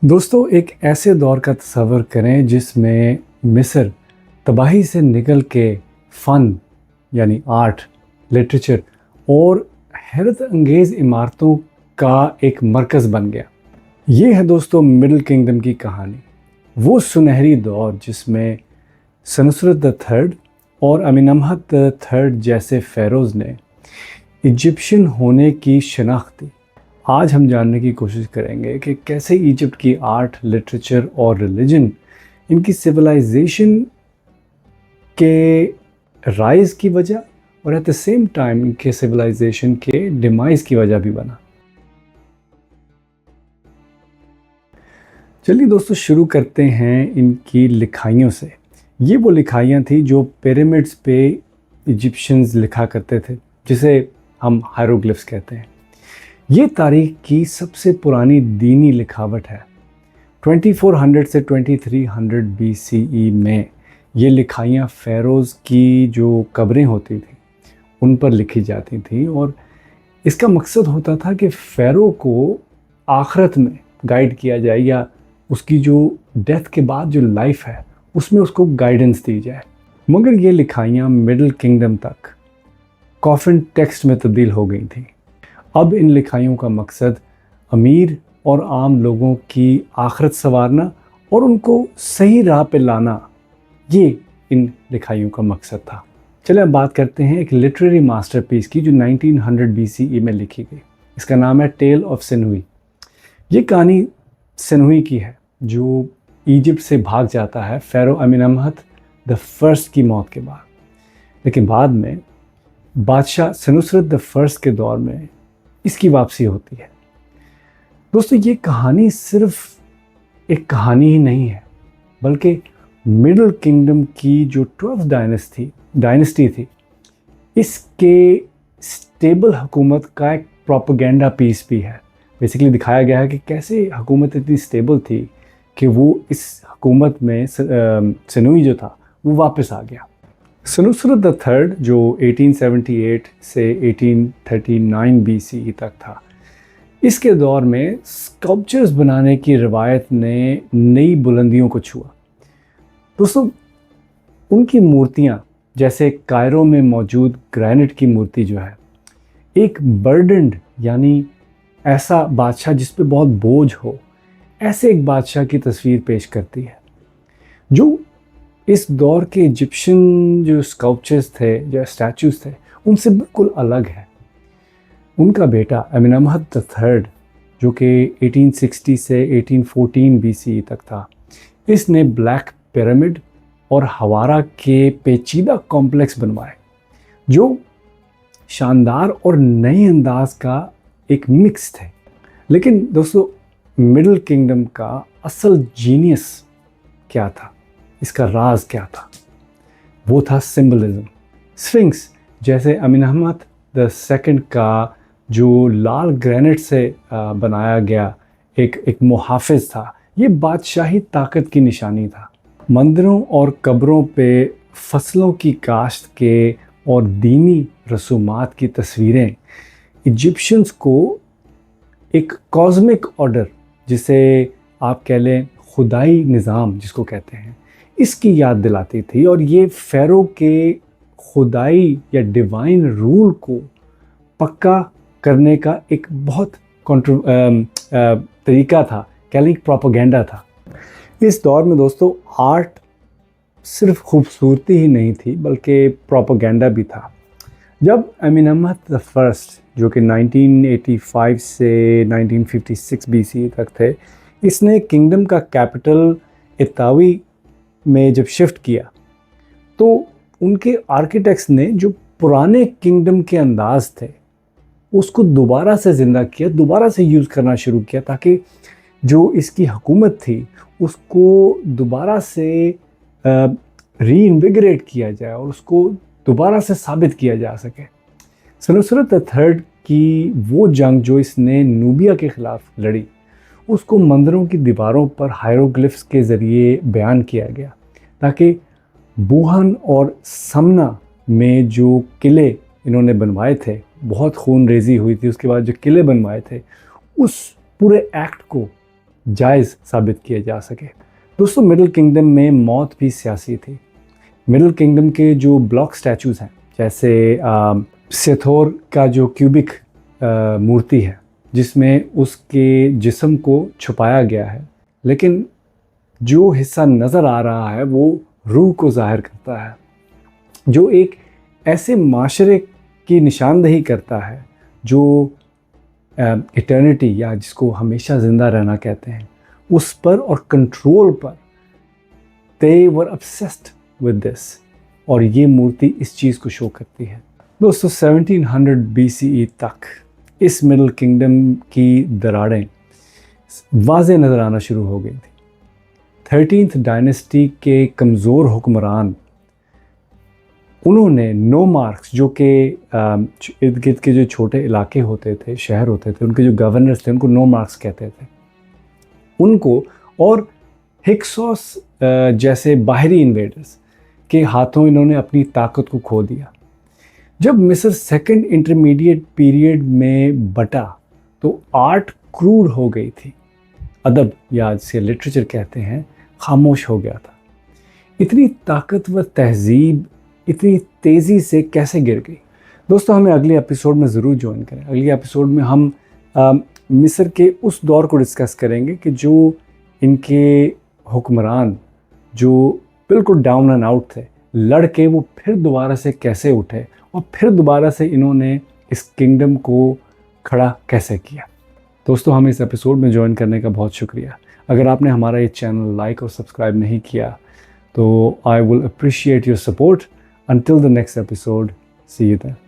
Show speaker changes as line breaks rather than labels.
दोस्तों, एक ऐसे दौर का तसव्वुर करें जिसमें मिस्र तबाही से निकल के फ़न यानी आर्ट, लिटरेचर और हैरत अंगेज़ इमारतों का एक मरकज़ बन गया। ये है दोस्तों मिडल किंगडम की कहानी। वो सुनहरी दौर जिसमें सनुसरत द थर्ड और अमीनमहत द थर्ड जैसे फ़ेरोज़ ने इजिप्शियन होने की शनाख्त दी। आज हम जानने की कोशिश करेंगे कि कैसे इजिप्ट की आर्ट, लिटरेचर और रिलीजन इनकी सिविलाइजेशन के राइज की वजह और एट द सेम टाइम इनके सिविलाइजेशन के डिमाइज की वजह भी बना। चलिए दोस्तों, शुरू करते हैं इनकी लिखाइयों से। ये वो लिखाइयाँ थी जो पिरामिड्स पे इजिप्शियंस लिखा करते थे, जिसे हम हायरोग्लिफ्स कहते हैं। ये तारीख की सबसे पुरानी दीनी लिखावट है। 2400 से 2300 BCE में ये लिखाइयाँ फ़ेरोज़ की जो कब्रें होती थी उन पर लिखी जाती थी, और इसका मकसद होता था कि फ़ेरो को आखिरत में गाइड किया जाए, या उसकी जो डेथ के बाद जो लाइफ है उसमें उसको गाइडेंस दी जाए। मगर ये लिखाइयाँ मिडिल किंगडम तक कॉफिन टेक्स्ट में तब्दील हो गई थी। अब इन लिखाइयों का मकसद अमीर और आम लोगों की आखिरत संवारना और उनको सही राह पे लाना, ये इन लिखाइयों का मकसद था। चलिए अब बात करते हैं एक लिटरेरी मास्टरपीस की जो 1900 BCE में लिखी गई। इसका नाम है टेल ऑफ सिनहुई। ये कहानी सिनहुई की है जो इजिप्ट से भाग जाता है फ़ेरो अमीनमहत द फर्स्ट की मौत के बाद, लेकिन बाद में बादशाह सनुसरत द फर्स्ट के दौर में इसकी वापसी होती है। दोस्तों, ये कहानी सिर्फ एक कहानी ही नहीं है, बल्कि मिडिल किंगडम की जो 12th डायनेस्टी थी, इसके स्टेबल हुकूमत का एक प्रोपेगेंडा पीस भी है। बेसिकली दिखाया गया है कि कैसे हुकूमत इतनी स्टेबल थी कि वो इस हुकूमत में सिनहुई जो था वो वापस आ गया। सनुसरत द थर्ड जो 1878 से 1839 BCE तक था, इसके दौर में स्कल्पचर्स बनाने की रिवायत ने नई बुलंदियों को छुआ। दोस्तों, उनकी मूर्तियाँ, जैसे कायरो में मौजूद ग्रेनाइट की मूर्ति जो है, एक बर्डन्ड यानी ऐसा बादशाह जिस पे बहुत बोझ हो, ऐसे एक बादशाह की तस्वीर पेश करती है जो इस दौर के इजिप्शियन जो स्कल्पचर्स थे, जो स्टैचूज थे, उनसे बिल्कुल अलग है। उनका बेटा अमीनमहत द थर्ड, जो कि 1860 से 1814 BCE तक था, इसने ब्लैक पिरामिड और हवारा के पेचीदा कॉम्प्लेक्स बनवाए जो शानदार और नए अंदाज का एक मिक्स थे। लेकिन दोस्तों, मिडिल किंगडम का असल जीनियस क्या था, इसका राज क्या था? वो था सिंबलिज्म। स्फिंक्स, जैसे अमीनमहत द सेकंड का जो लाल ग्रेनाइट से बनाया गया एक मुहाफिज था, ये बादशाही ताकत की निशानी था। मंदिरों और कब्रों पे फसलों की काश्त के और दीनी रसूमात की तस्वीरें इजिप्शियंस को एक कॉस्मिक ऑर्डर, जिसे आप कह लें खुदाई निज़ाम जिसको कहते हैं, इसकी याद दिलाती थी। और ये फ़ेरो के खुदाई या डिवाइन रूल को पक्का करने का एक बहुत तरीका था, कह लें प्रोपेगेंडा था। इस दौर में दोस्तों, आर्ट सिर्फ खूबसूरती ही नहीं थी बल्कि प्रोपेगेंडा भी था। जब अमीनमहत द फर्स्ट, जो कि 1985 से 1956 BCE तक थे, इसने किंगडम का कैपिटल इतावी में जब शिफ्ट किया, तो उनके आर्किटेक्ट्स ने जो पुराने किंगडम के अंदाज थे उसको दोबारा से ज़िंदा किया, दोबारा से यूज़ करना शुरू किया, ताकि जो इसकी हुकूमत थी उसको दोबारा से रीइन्विगरेट किया जाए और उसको दोबारा से साबित किया जा सके। सनुसरत द थर्ड की वो जंग जो इसने नूबिया के ख़िलाफ़ लड़ी, उसको मंदिरों की दीवारों पर हायरोग्लिफ्स के ज़रिए बयान किया गया, ताकि बुहान और समना में जो किले इन्होंने बनवाए थे, बहुत खून रेजी हुई थी उसके बाद जो किले बनवाए थे, उस पूरे एक्ट को जायज़ साबित किया जा सके। दोस्तों, मिडिल किंगडम में मौत भी सियासी थी। मिडिल किंगडम के जो ब्लॉक स्टैचूज़ हैं, जैसे सेथोर का जो क्यूबिक मूर्ति है जिसमें उसके जिस्म को छुपाया गया है, लेकिन जो हिस्सा नज़र आ रहा है वो रूह को ज़ाहिर करता है, जो एक ऐसे माशरे की निशानदेही करता है जो इटर्निटी या जिसको हमेशा ज़िंदा रहना कहते हैं, उस पर और कंट्रोल पर दे वर obsessed with this, और ये मूर्ति इस चीज़ को शो करती है। दोस्तों, 1700 BCE तक इस मिडिल किंगडम की दरारें वाज़े नज़र आना शुरू हो गई थी। 13th डायनेस्टी के कमज़ोर हुक्मरान, उन्होंने नोमार्क्स, जो कि इर्द गिर्द के जो छोटे इलाके होते थे, शहर होते थे, उनके जो गवर्नर्स थे उनको नोमार्क्स कहते थे, उनको और हिक्सोस जैसे बाहरी इन्वेडर्स के हाथों इन्होंने अपनी ताकत को खो दिया। जब मिस्र सेकंड इंटरमीडिएट पीरियड में बटा तो आर्ट क्रूड हो गई थी, अदब या जिसे लिटरेचर कहते हैं खामोश हो गया था। इतनी ताकतवर तहजीब इतनी तेज़ी से कैसे गिर गई? दोस्तों, हमें अगले एपिसोड में ज़रूर ज्वाइन करें। अगले एपिसोड में हम मिस्र के उस दौर को डिस्कस करेंगे कि जो इनके हुक्मरान जो बिल्कुल डाउन एंड आउट थे, लड़के वो फिर दोबारा से कैसे उठे और फिर दोबारा से इन्होंने इस किंगडम को खड़ा कैसे किया। दोस्तों, हमें इस एपिसोड में ज्वाइन करने का बहुत शुक्रिया। अगर आपने हमारा ये चैनल लाइक और सब्सक्राइब नहीं किया तो I will appreciate your support. Until the next episode, see you then.